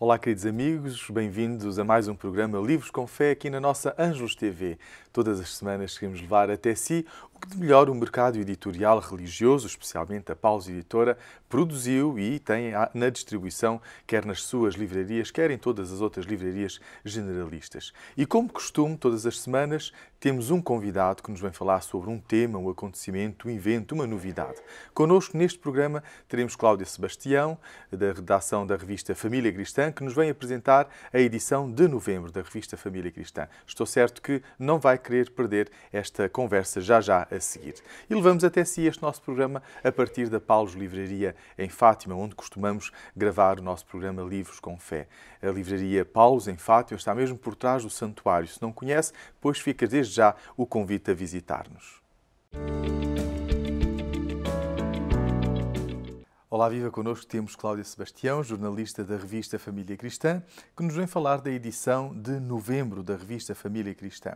Olá, queridos amigos, bem-vindos a mais um programa Livros com Fé aqui na nossa Ângelos TV. Todas as semanas queremos levar até si o que de melhor o mercado editorial religioso, especialmente a Paulus Editora, produziu e tem na distribuição, quer nas suas livrarias, quer em todas as outras livrarias generalistas. E como de costume, todas as semanas temos um convidado que nos vem falar sobre um tema, um acontecimento, um evento, uma novidade. Connosco neste programa teremos Cláudia Sebastião, da redação da revista Família Cristã, que nos vem apresentar a edição de novembro da revista Família Cristã. Estou certo que não vai querer perder esta conversa já a seguir. E levamos até si este nosso programa a partir da Paulus Livraria em Fátima, onde costumamos gravar o nosso programa Livros com Fé. A livraria Paulus em Fátima está mesmo por trás do santuário. Se não conhece, pois fica desde já o convite a visitar-nos. Olá, viva! Connosco temos Cláudia Sebastião, jornalista da revista Família Cristã, que nos vem falar da edição de novembro da revista Família Cristã.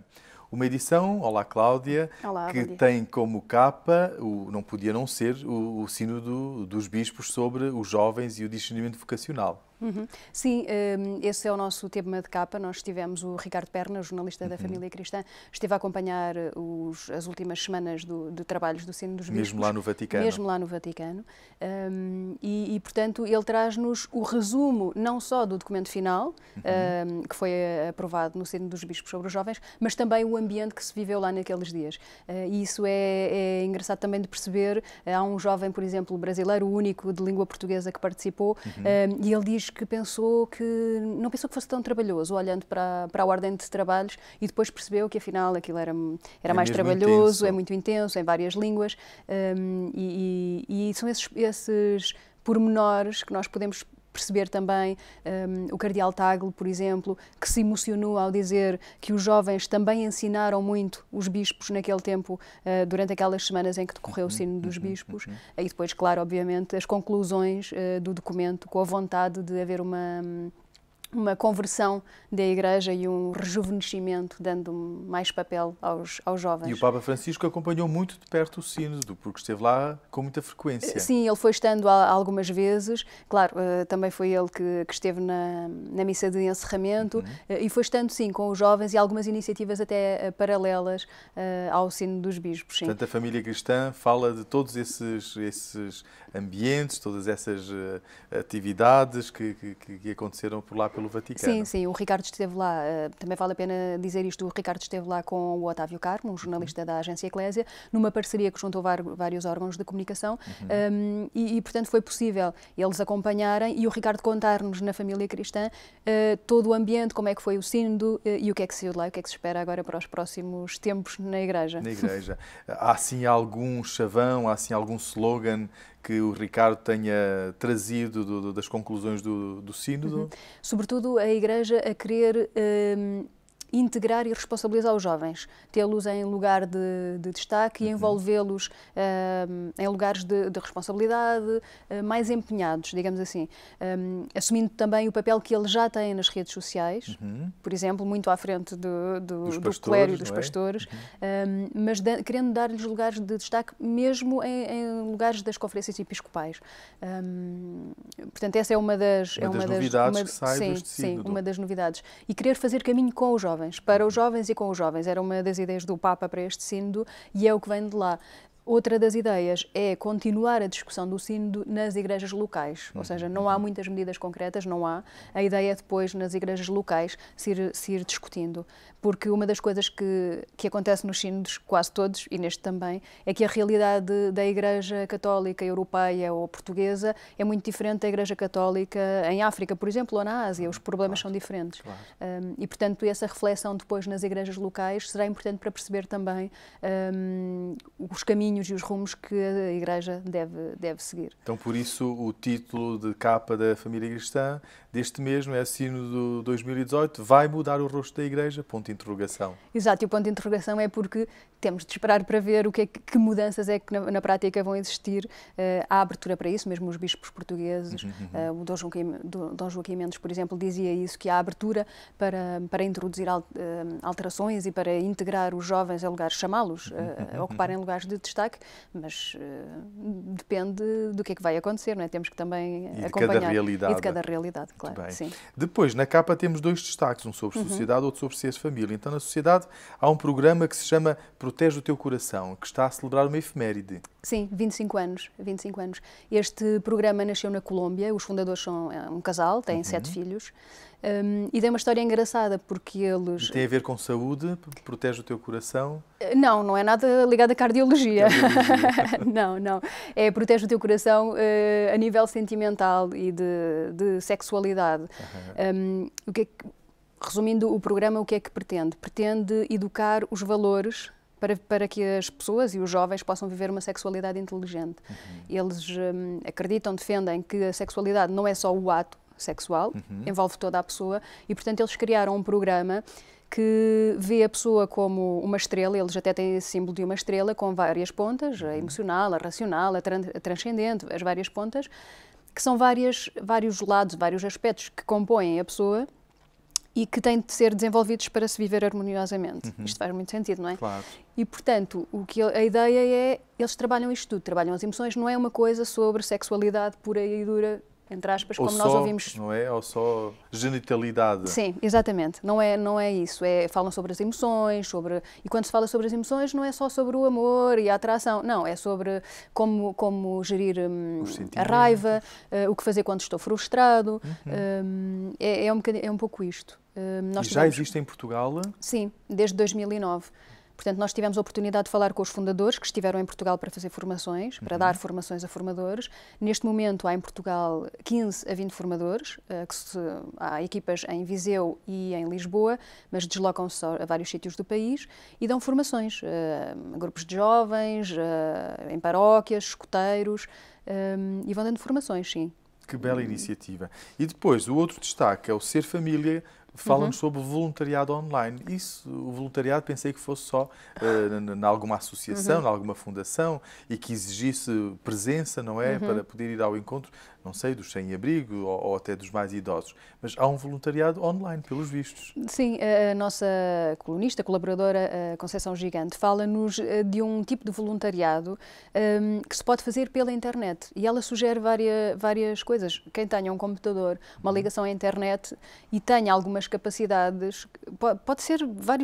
Uma edição, olá Cláudia, olá, que tem como capa, não podia não ser, o Sínodo dos Bispos sobre os jovens e o discernimento vocacional. Sim, esse é o nosso tema de capa. Nós tivemos o Ricardo Perna, jornalista da Família Cristã, esteve a acompanhar as últimas semanas de trabalhos do Sínodo dos Bispos. Mesmo lá no Vaticano. Mesmo lá no Vaticano. Portanto, ele traz-nos o resumo não só do documento final, que foi aprovado no Sínodo dos Bispos sobre os jovens, mas também o ambiente que se viveu lá naqueles dias. E isso é engraçado também de perceber. Há um jovem, por exemplo, brasileiro, o único de língua portuguesa que participou, e ele diz que não pensou que fosse tão trabalhoso, olhando para a ordem de trabalhos, e depois percebeu que afinal aquilo era mais trabalhoso, é muito intenso, em várias línguas, e são esses pormenores que nós podemos perceber também. O cardeal Tagle, por exemplo, que se emocionou ao dizer que os jovens também ensinaram muito os bispos naquele tempo, durante aquelas semanas em que decorreu o Sínodo dos Bispos. E depois, claro, obviamente, as conclusões do documento, com a vontade de haver uma conversão da Igreja e um rejuvenescimento, dando mais papel aos jovens. E o Papa Francisco acompanhou muito de perto o Sínodo, porque esteve lá com muita frequência. Sim, ele foi estando algumas vezes. Claro, também foi ele que esteve na missa de encerramento, e foi estando, sim, com os jovens e algumas iniciativas até paralelas ao Sínodo dos Bispos. Sim. Portanto, a Família Cristã fala de todos esses ambientes, todas essas atividades que aconteceram por lá pelo Vaticano. Sim, o Ricardo esteve lá, também vale a pena dizer isto, o Ricardo esteve lá com o Otávio Carmo, um jornalista da Agência Eclésia, numa parceria que juntou vários órgãos de comunicação, e portanto foi possível eles acompanharem e o Ricardo contar-nos na Família Cristã todo o ambiente, como é que foi o Sínodo e o que é que se lá, o que é que se espera agora para os próximos tempos na Igreja. Na Igreja. Há assim algum chavão, há assim algum slogan que o Ricardo tenha trazido das conclusões do Sínodo? Sobretudo a Igreja a querer integrar e responsabilizar os jovens, tê-los em lugar de destaque e envolvê-los em lugares de responsabilidade, mais empenhados, digamos assim, assumindo também o papel que eles já têm nas redes sociais, por exemplo, muito à frente do clero e dos pastores, mas querendo dar-lhes lugares de destaque mesmo em lugares das conferências episcopais. Portanto, essa é uma das novidades que sai deste Sínodo. Sim, uma das novidades. E querer fazer caminho com os jovens, para os jovens e com os jovens. Era uma das ideias do Papa para este Sínodo e é o que vem de lá. Outra das ideias é continuar a discussão do Sínodo nas igrejas locais, ou seja, não há muitas medidas concretas, não há. A ideia é depois, nas igrejas locais, se ir discutindo. Porque uma das coisas que acontece nos sínodos, quase todos, e neste também, é que a realidade da Igreja Católica Europeia ou Portuguesa é muito diferente da Igreja Católica em África, por exemplo, ou na Ásia. Os problemas são diferentes. Claro. E, portanto, essa reflexão depois nas igrejas locais será importante para perceber também os caminhos e os rumos que a Igreja deve seguir. Então, por isso, o título de capa da Família Cristã deste mesmo é Sínodo 2018, vai mudar o rosto da Igreja? Ponto de interrogação. Exato, e o ponto de interrogação é porque temos de esperar para ver que mudanças é que na prática vão existir. Há abertura para isso, mesmo os bispos portugueses, o Dom Joaquim Mendes, por exemplo, dizia isso, que há abertura para introduzir alterações e para integrar os jovens a lugares, chamá-los a ocuparem lugares de destaque, mas depende do que é que vai acontecer, não é? Temos que também acompanhar. E de cada realidade, claro. Sim. Depois, na capa temos 2 destaques, um sobre sociedade, outro sobre ser família. Então, na sociedade há um programa que se chama Protege o Teu Coração, que está a celebrar uma efeméride. Sim, 25 anos. Este programa nasceu na Colômbia, os fundadores são um casal, têm 7 filhos, e tem uma história engraçada, porque eles... E tem a ver com saúde? Protege o Teu Coração? Não é nada ligado à cardiologia. Não. É Protege o Teu Coração a nível sentimental e de sexualidade. Resumindo o programa, o que é que pretende? Pretende educar os valores para que as pessoas e os jovens possam viver uma sexualidade inteligente. Eles acreditam, defendem que a sexualidade não é só o ato sexual, envolve toda a pessoa, e portanto eles criaram um programa que vê a pessoa como uma estrela. Eles até têm esse símbolo de uma estrela com várias pontas, a emocional, a racional, a transcendente, as várias pontas, que são vários lados, vários aspectos que compõem a pessoa e que têm de ser desenvolvidos para se viver harmoniosamente. Isto faz muito sentido, não é? Claro. E, portanto, a ideia é, eles trabalham isto tudo, trabalham as emoções, não é uma coisa sobre sexualidade pura e dura, entre aspas, como nós ouvimos. Não é? Ou só genitalidade. Sim, exatamente. Não é isso. Falam sobre as emoções, e quando se fala sobre as emoções não é só sobre o amor e a atração. Não, é sobre como gerir a raiva, o que fazer quando estou frustrado. É um pouco isto. Já existe em Portugal? Sim, desde 2009. Portanto, nós tivemos a oportunidade de falar com os fundadores que estiveram em Portugal para fazer formações, para dar formações a formadores. Neste momento há em Portugal 15 a 20 formadores, há equipas em Viseu e em Lisboa, mas deslocam-se a vários sítios do país e dão formações a grupos de jovens, em paróquias, escoteiros, e vão dando formações, sim. Que bela iniciativa. E depois, o outro destaque é o Ser Família. Falam-nos sobre voluntariado online. O voluntariado, pensei que fosse só em alguma associação, em alguma fundação, e que exigisse presença, não é? Para poder ir ao encontro, não sei, dos sem-abrigo ou até dos mais idosos. Mas há um voluntariado online, pelos vistos. Sim, a nossa colunista, colaboradora, Conceição Gigante, fala-nos de um tipo de voluntariado que se pode fazer pela internet. E ela sugere várias coisas. Quem tenha um computador, uma ligação à internet e tenha algumas capacidades,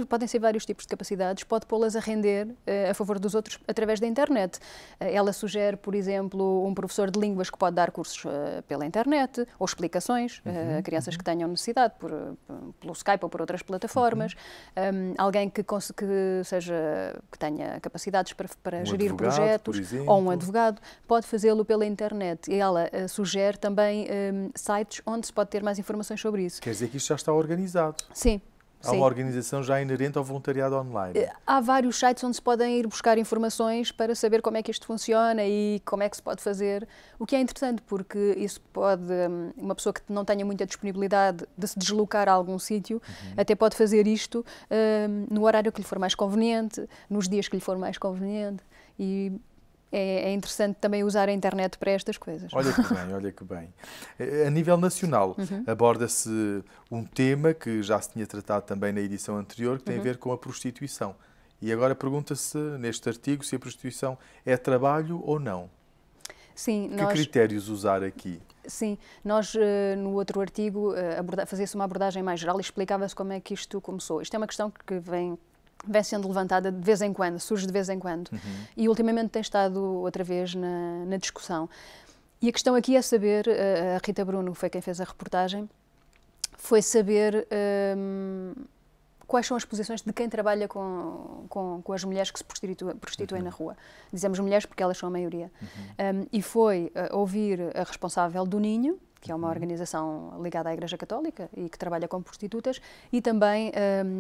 podem ser vários tipos de capacidades, pode pô-las a render a favor dos outros através da internet. Ela sugere, por exemplo, um professor de línguas que pode dar cursos pela internet, ou explicações a crianças que tenham necessidade, pelo Skype ou por outras plataformas. Alguém que tenha capacidades para gerir advogado, projetos, ou um advogado, pode fazê-lo pela internet. E ela sugere também sites onde se pode ter mais informações sobre isso. Quer dizer que isto já está organizado? Sim. Há uma organização já inerente ao voluntariado online? Há vários sites onde se podem ir buscar informações para saber como é que isto funciona e como é que se pode fazer, o que é interessante, porque isso uma pessoa que não tenha muita disponibilidade de se deslocar a algum sítio, até pode fazer isto no horário que lhe for mais conveniente, nos dias que lhe for mais conveniente, e é interessante também usar a internet para estas coisas. Olha que bem. A nível nacional, aborda-se um tema que já se tinha tratado também na edição anterior, que tem a ver com a prostituição. E agora pergunta-se, neste artigo, se a prostituição é trabalho ou não. Sim, que critérios usar aqui? Sim, nós no outro artigo fazia-se uma abordagem mais geral e explicava-se como é que isto começou. Isto é uma questão que vem sendo levantada de vez em quando, surge de vez em quando. E ultimamente tem estado outra vez na discussão. E a questão aqui é saber, a Rita Bruno foi quem fez a reportagem, foi saber quais são as posições de quem trabalha com as mulheres que se prostituem na rua. Dizemos mulheres porque elas são a maioria. E foi ouvir a responsável do Ninho, que é uma organização ligada à Igreja Católica e que trabalha com prostitutas, e também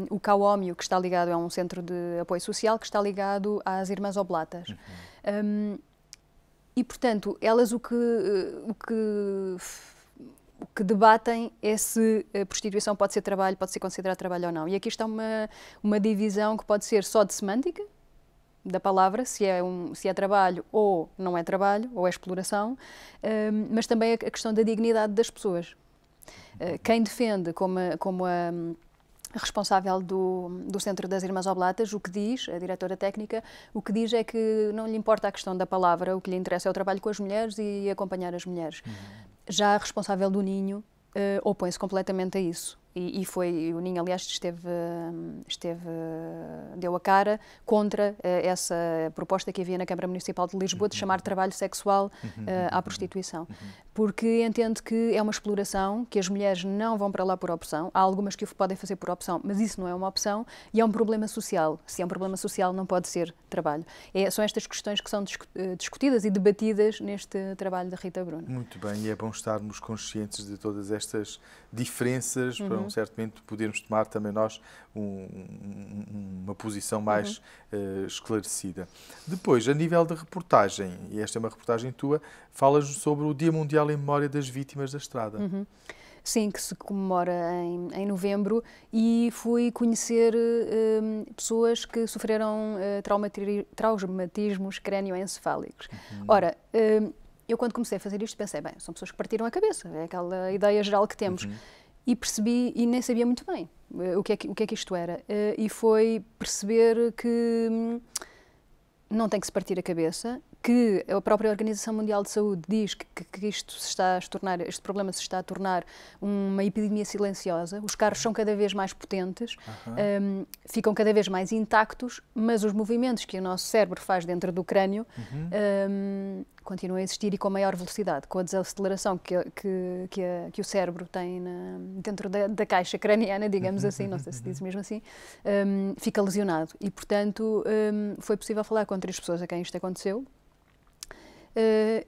o CAOMIO, que está ligado, é um centro de apoio social, que está ligado às Irmãs Oblatas. E, portanto, elas o que debatem é se a prostituição pode ser trabalho, pode ser considerado trabalho ou não. E aqui está uma divisão que pode ser só de semântica, da palavra, se é trabalho ou não é trabalho, ou é exploração, mas também a questão da dignidade das pessoas. Quem defende como a responsável do Centro das Irmãs Oblatas, o que diz, a diretora técnica, o que diz é que não lhe importa a questão da palavra, o que lhe interessa é o trabalho com as mulheres e acompanhar as mulheres. Já a responsável do Ninho opõe-se completamente a isso. O Ninho, aliás, deu a cara contra essa proposta que havia na Câmara Municipal de Lisboa de chamar de trabalho sexual à prostituição. Porque entende que é uma exploração, que as mulheres não vão para lá por opção. Há algumas que o podem fazer por opção, mas isso não é uma opção e é um problema social. Se é um problema social, não pode ser trabalho. São estas questões que são discutidas e debatidas neste trabalho da Rita Bruna. Muito bem, e é bom estarmos conscientes de todas estas diferenças para um certo momento podermos tomar também nós uma posição mais esclarecida. Depois, a nível de reportagem, e esta é uma reportagem tua, falas sobre o Dia Mundial em Memória das Vítimas da Estrada. Sim, que se comemora em novembro, e fui conhecer pessoas que sofreram traumatismos crânioencefálicos. Ora, eu quando comecei a fazer isto pensei, bem, são pessoas que partiram a cabeça, é aquela ideia geral que temos. E percebi, e nem sabia muito bem o que é que isto era. E foi perceber que não tem que se partir a cabeça, que a própria Organização Mundial de Saúde diz que este problema se está a tornar uma epidemia silenciosa. Os carros são cada vez mais potentes, ficam cada vez mais intactos, mas os movimentos que o nosso cérebro faz dentro do crânio continuam a existir e com maior velocidade, com a desaceleração que o cérebro tem dentro da caixa craniana, digamos assim, não sei se diz mesmo assim, fica lesionado. E, portanto, foi possível falar com 3 pessoas a quem isto aconteceu,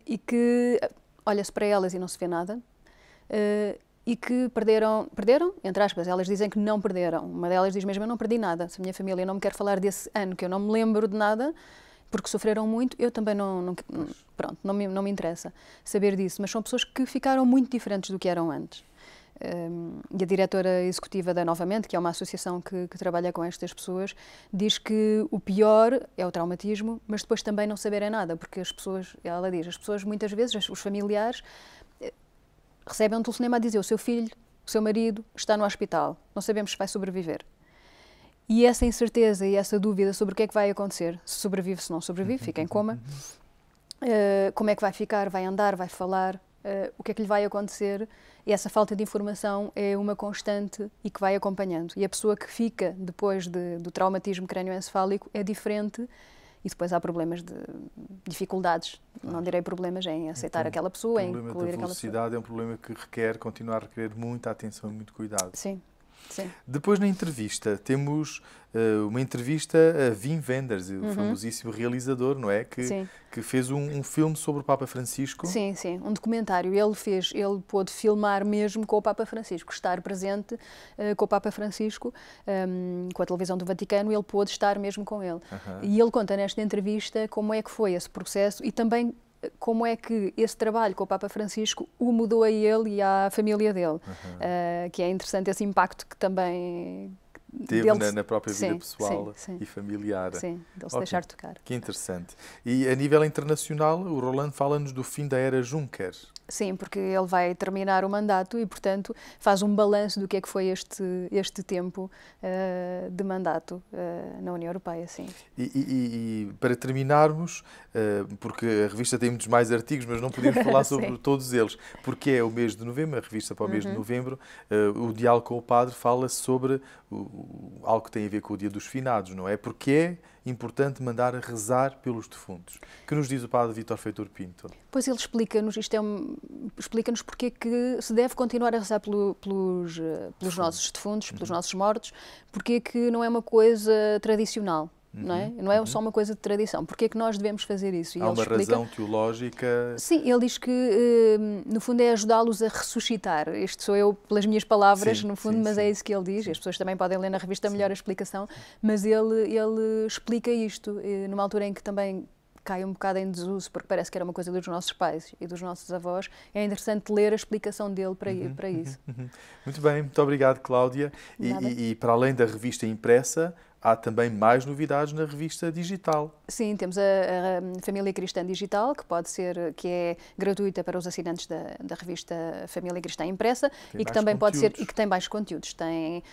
e que olha-se para elas e não se vê nada, e que perderam, entre aspas, elas dizem que não perderam. Uma delas diz mesmo, eu não perdi nada, se a minha família não me quer falar desse ano, que eu não me lembro de nada, porque sofreram muito, eu também não me interessa saber disso, mas são pessoas que ficaram muito diferentes do que eram antes. E a diretora executiva da Novamente, que é uma associação que trabalha com estas pessoas, diz que o pior é o traumatismo, mas depois também não saberem nada, porque ela diz, as pessoas muitas vezes, os familiares, recebem um telefonema a dizer o seu filho, o seu marido está no hospital, não sabemos se vai sobreviver. E essa incerteza e essa dúvida sobre o que é que vai acontecer, se sobrevive, se não sobrevive, fica em coma, como é que vai ficar, vai andar, vai falar, o que é que lhe vai acontecer, e essa falta de informação é uma constante e que vai acompanhando. E a pessoa que fica depois do traumatismo crânioencefálico é diferente, e depois há problemas de dificuldades, não direi problemas em aceitar aquela pessoa, em incluir aquela pessoa. O problema da velocidade é um problema que continua a requerer muita atenção e muito cuidado. Sim. Sim. Depois, na entrevista, temos uma entrevista a Wim Wenders, o famosíssimo realizador, não é? Que fez um filme sobre o Papa Francisco. Sim, um documentário. Ele pôde filmar mesmo com o Papa Francisco, estar presente com o Papa Francisco, com a televisão do Vaticano, ele pôde estar mesmo com ele. E ele conta nesta entrevista como é que foi esse processo e também como é que esse trabalho com o Papa Francisco o mudou a ele e à família dele, que é interessante esse impacto que também teve na própria vida pessoal e familiar. Sim, dele-se deixar tocar. Que interessante. E a nível internacional, o Roland fala-nos do fim da era Juncker. Sim, porque ele vai terminar o mandato e, portanto, faz um balanço do que é que foi este tempo de mandato na União Europeia, sim. E para terminarmos, porque a revista tem muitos mais artigos, mas não podemos falar sobre todos eles, porque é o mês de novembro, a revista para o mês de novembro, o Diálogo com o Padre fala sobre algo que tem a ver com o Dia dos Finados, não é? Porque é importante mandar a rezar pelos defuntos. Que nos diz o Padre Vítor Feitor Pinto? Pois ele explica-nos, explica-nos porque é que se deve continuar a rezar pelos nossos defuntos, pelos nossos mortos, porque é que não é uma coisa tradicional. Não é? Não é só uma coisa de tradição. Porque é que nós devemos fazer isso? E há uma razão teológica? Sim, ele diz que, no fundo, é ajudá-los a ressuscitar. Isto sou eu pelas minhas palavras, no fundo, mas é isso que ele diz. As pessoas também podem ler na revista melhor a explicação, mas ele explica isto numa altura em que também cai um bocado em desuso, porque parece que era uma coisa dos nossos pais e dos nossos avós. É interessante ler a explicação dele para isso. Muito bem, muito obrigado, Cláudia. E para além da revista impressa, há também mais novidades na revista digital. Sim, temos a Família Cristã Digital, que é gratuita para os assinantes da revista Família Cristã Impressa e que também pode ser, e que tem mais conteúdos. Tem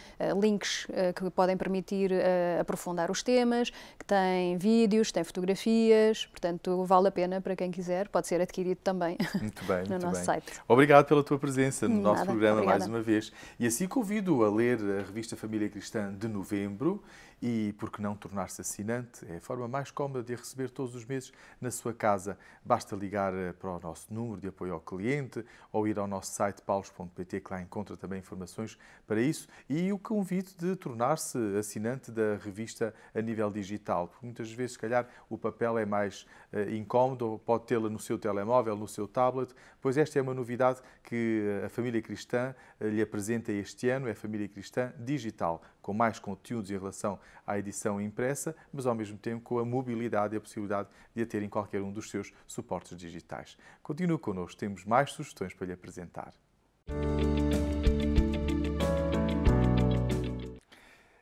links que podem permitir aprofundar os temas, que tem vídeos, tem fotografias, portanto vale a pena para quem quiser, pode ser adquirido também muito bem, no nosso site. Obrigado pela tua presença no nosso programa. Obrigada. Mais uma vez. E assim convido a ler a revista Família Cristã de novembro. E, por que não tornar-se assinante? É a forma mais cómoda de a receber todos os meses na sua casa. Basta ligar para o nosso número de apoio ao cliente ou ir ao nosso site paulos.pt, que lá encontra também informações para isso. E o convite de tornar-se assinante da revista a nível digital. Porque muitas vezes, se calhar, o papel é mais incómodo, pode tê-la no seu telemóvel, no seu tablet, pois esta é uma novidade que a Família Cristã lhe apresenta este ano, é a Família Cristã Digital, com mais conteúdos em relação à edição impressa, mas ao mesmo tempo com a mobilidade e a possibilidade de a ter em qualquer um dos seus suportes digitais. Continue connosco, temos mais sugestões para lhe apresentar.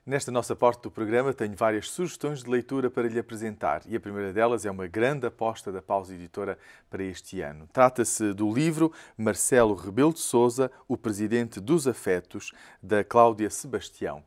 Nesta nossa parte do programa tenho várias sugestões de leitura para lhe apresentar e a primeira delas é uma grande aposta da Paus Editora para este ano. Trata-se do livro Marcelo Rebelo de Sousa, o Presidente dos Afetos, da Cláudia Sebastião.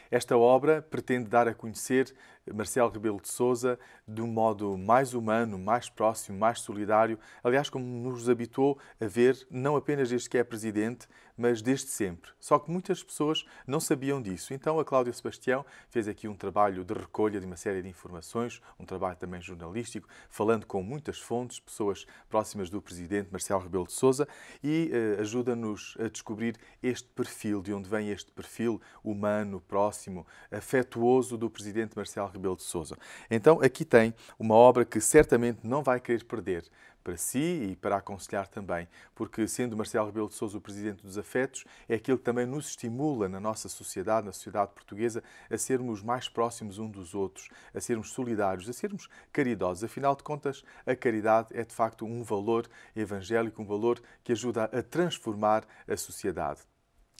Esta obra pretende dar a conhecer Marcelo Rebelo de Sousa de um modo mais humano, mais próximo, mais solidário, aliás, como nos habituou a ver, não apenas desde que é Presidente, mas desde sempre. Só que muitas pessoas não sabiam disso. Então a Cláudia Sebastião fez aqui um trabalho de recolha de uma série de informações, um trabalho também jornalístico, falando com muitas fontes, pessoas próximas do Presidente Marcelo Rebelo de Sousa, e ajuda-nos a descobrir este perfil, de onde vem este perfil humano, próximo, afetuoso do Presidente Marcelo Rebelo de Sousa. Então aqui tem uma obra que certamente não vai querer perder, para si e para aconselhar também, porque sendo Marcelo Rebelo de Sousa o Presidente dos Afetos, é aquilo que também nos estimula na nossa sociedade, na sociedade portuguesa, a sermos mais próximos uns dos outros, a sermos solidários, a sermos caridosos. Afinal de contas, a caridade é de facto um valor evangélico, um valor que ajuda a transformar a sociedade.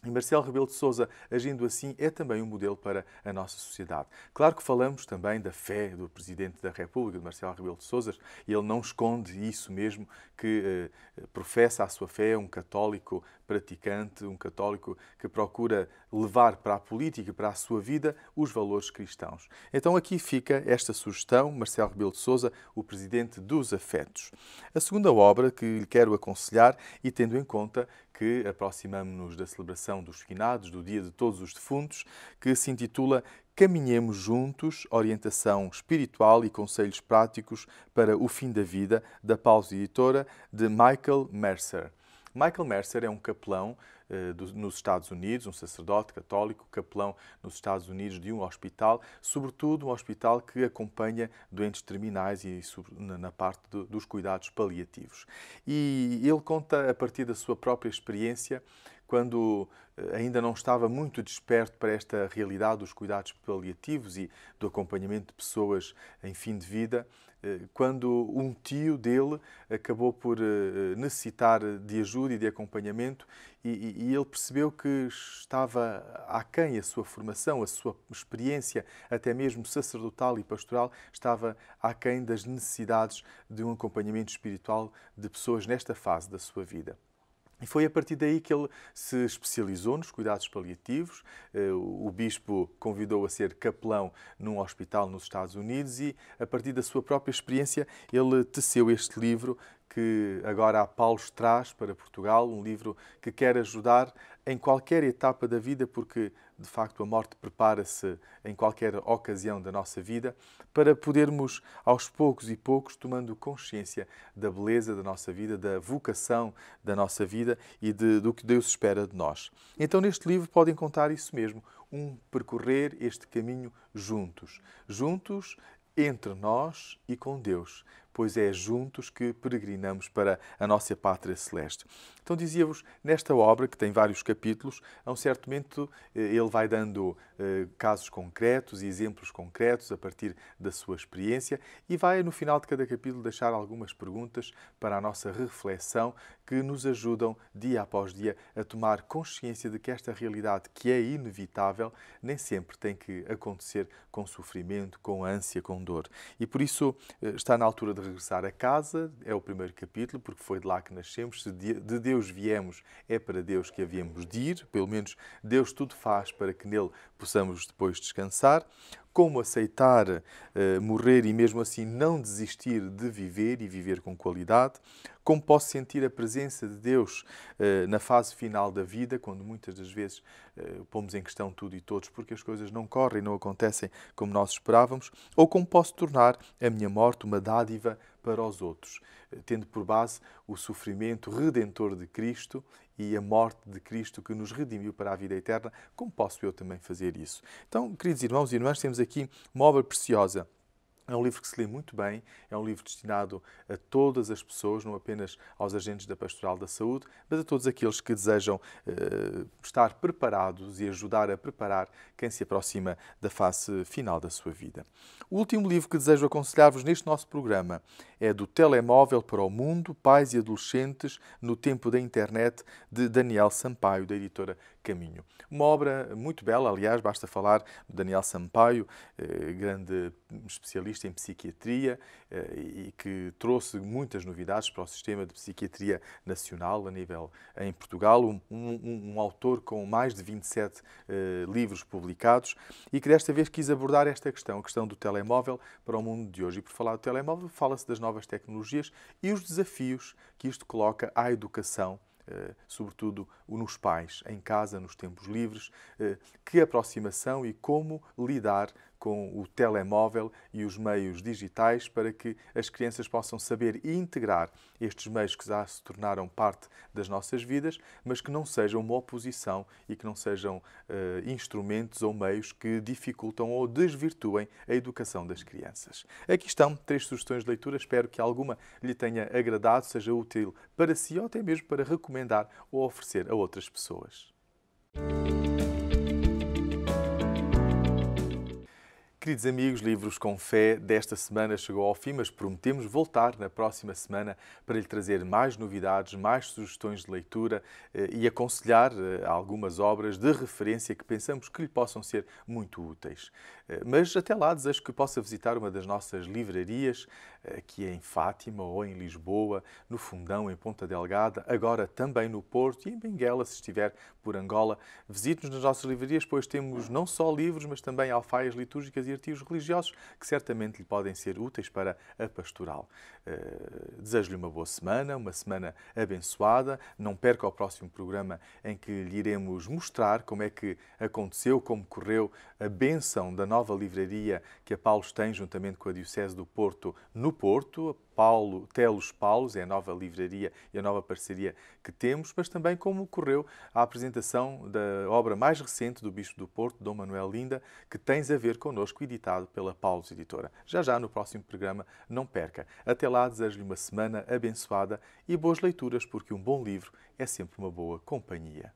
E Marcelo Rebelo de Sousa, agindo assim, é também um modelo para a nossa sociedade. Claro que falamos também da fé do Presidente da República, de Marcelo Rebelo de Sousa, e ele não esconde isso mesmo, que professa a sua fé, é um católico praticante, um católico que procura levar para a política e para a sua vida os valores cristãos. Então aqui fica esta sugestão, Marcelo Rebelo de Sousa, o Presidente dos Afetos. A segunda obra que lhe quero aconselhar, e tendo em conta que aproximamos-nos da celebração dos finados, do Dia de Todos os Defuntos, que se intitula Caminhemos Juntos, Orientação Espiritual e Conselhos Práticos para o Fim da Vida, da Paus Editora, de Michael Mercer. Michael Mercer é um capelão nos Estados Unidos, um sacerdote católico, capelão nos Estados Unidos de um hospital, sobretudo um hospital que acompanha doentes terminais e na parte dos cuidados paliativos. E ele conta, a partir da sua própria experiência, quando ainda não estava muito desperto para esta realidade dos cuidados paliativos e do acompanhamento de pessoas em fim de vida, quando um tio dele acabou por necessitar de ajuda e de acompanhamento e ele percebeu que estava aquém a sua formação, a sua experiência, até mesmo sacerdotal e pastoral, estava aquém das necessidades de um acompanhamento espiritual de pessoas nesta fase da sua vida. E foi a partir daí que ele se especializou nos cuidados paliativos. O bispo convidou-o a ser capelão num hospital nos Estados Unidos e, a partir da sua própria experiência, ele teceu este livro que agora a Paulos traz para Portugal, um livro que quer ajudar em qualquer etapa da vida, porque, de facto, a morte prepara-se em qualquer ocasião da nossa vida, para podermos, aos poucos e poucos, tomando consciência da beleza da nossa vida, da vocação da nossa vida e do que Deus espera de nós. Então, neste livro podem encontrar isso mesmo, percorrer este caminho juntos. Juntos entre nós e com Deus, pois é juntos que peregrinamos para a nossa pátria celeste. Então dizia-vos, nesta obra, que tem vários capítulos, a um certo momento ele vai dando casos concretos e exemplos concretos a partir da sua experiência e vai, no final de cada capítulo, deixar algumas perguntas para a nossa reflexão que nos ajudam, dia após dia, a tomar consciência de que esta realidade, que é inevitável, nem sempre tem que acontecer com sofrimento, com ânsia, com dor. E por isso está na altura de regressar a casa, é o primeiro capítulo, porque foi de lá que nascemos. Se de Deus viemos, é para Deus que havíamos de ir, pelo menos Deus tudo faz para que nele possamos depois descansar. Como aceitar morrer e mesmo assim não desistir de viver e viver com qualidade. Como posso sentir a presença de Deus na fase final da vida, quando muitas das vezes pomos em questão tudo e todos porque as coisas não correm, não acontecem como nós esperávamos. Ou como posso tornar a minha morte uma dádiva para os outros, tendo por base o sofrimento redentor de Cristo e a morte de Cristo que nos redimiu para a vida eterna. Como posso eu também fazer isso? Então, queridos irmãos e irmãs, temos aqui uma obra preciosa. É um livro que se lê muito bem, é um livro destinado a todas as pessoas, não apenas aos agentes da Pastoral da Saúde, mas a todos aqueles que desejam estar preparados e ajudar a preparar quem se aproxima da fase final da sua vida. O último livro que desejo aconselhar-vos neste nosso programa é Do Telemóvel para o Mundo, Pais e Adolescentes no Tempo da Internet, de Daniel Sampaio, da editora Caminho. Uma obra muito bela, aliás, basta falar do Daniel Sampaio, grande especialista em psiquiatria e que trouxe muitas novidades para o sistema de psiquiatria nacional a nível em Portugal, um autor com mais de 27 livros publicados e que desta vez quis abordar esta questão, a questão do telemóvel para o mundo de hoje. E por falar do telemóvel, fala-se das novas tecnologias e os desafios que isto coloca à educação, sobretudo nos pais, em casa, nos tempos livres, que aproximação e como lidar com o telemóvel e os meios digitais para que as crianças possam saber integrar estes meios que já se tornaram parte das nossas vidas, mas que não sejam uma oposição e que não sejam instrumentos ou meios que dificultam ou desvirtuem a educação das crianças. Aqui estão 3 sugestões de leitura, espero que alguma lhe tenha agradado, seja útil para si ou até mesmo para recomendar ou oferecer a outras pessoas. Queridos amigos, Livros com Fé desta semana chegou ao fim, mas prometemos voltar na próxima semana para lhe trazer mais novidades, mais sugestões de leitura e aconselhar algumas obras de referência que pensamos que lhe possam ser muito úteis. Mas até lá desejo que possa visitar uma das nossas livrarias, aqui em Fátima ou em Lisboa, no Fundão, em Ponta Delgada, agora também no Porto e em Benguela, se estiver por Angola. Visite-nos nas nossas livrarias, pois temos não só livros, mas também alfaias litúrgicas e artigos religiosos que certamente lhe podem ser úteis para a pastoral. Desejo-lhe uma boa semana, uma semana abençoada. Não perca o próximo programa em que lhe iremos mostrar como é que aconteceu, como correu a bênção da nova livraria que a Paulos tem juntamente com a Diocese do Porto no Porto. Telos Paulos é a nova livraria e a nova parceria que temos, mas também como correu a apresentação da obra mais recente do Bispo do Porto, Dom Manuel Linda, que tens a ver connosco, editado pela Paulos Editora. Já no próximo programa, não perca. Até lá, desejo-lhe uma semana abençoada e boas leituras, porque um bom livro é sempre uma boa companhia.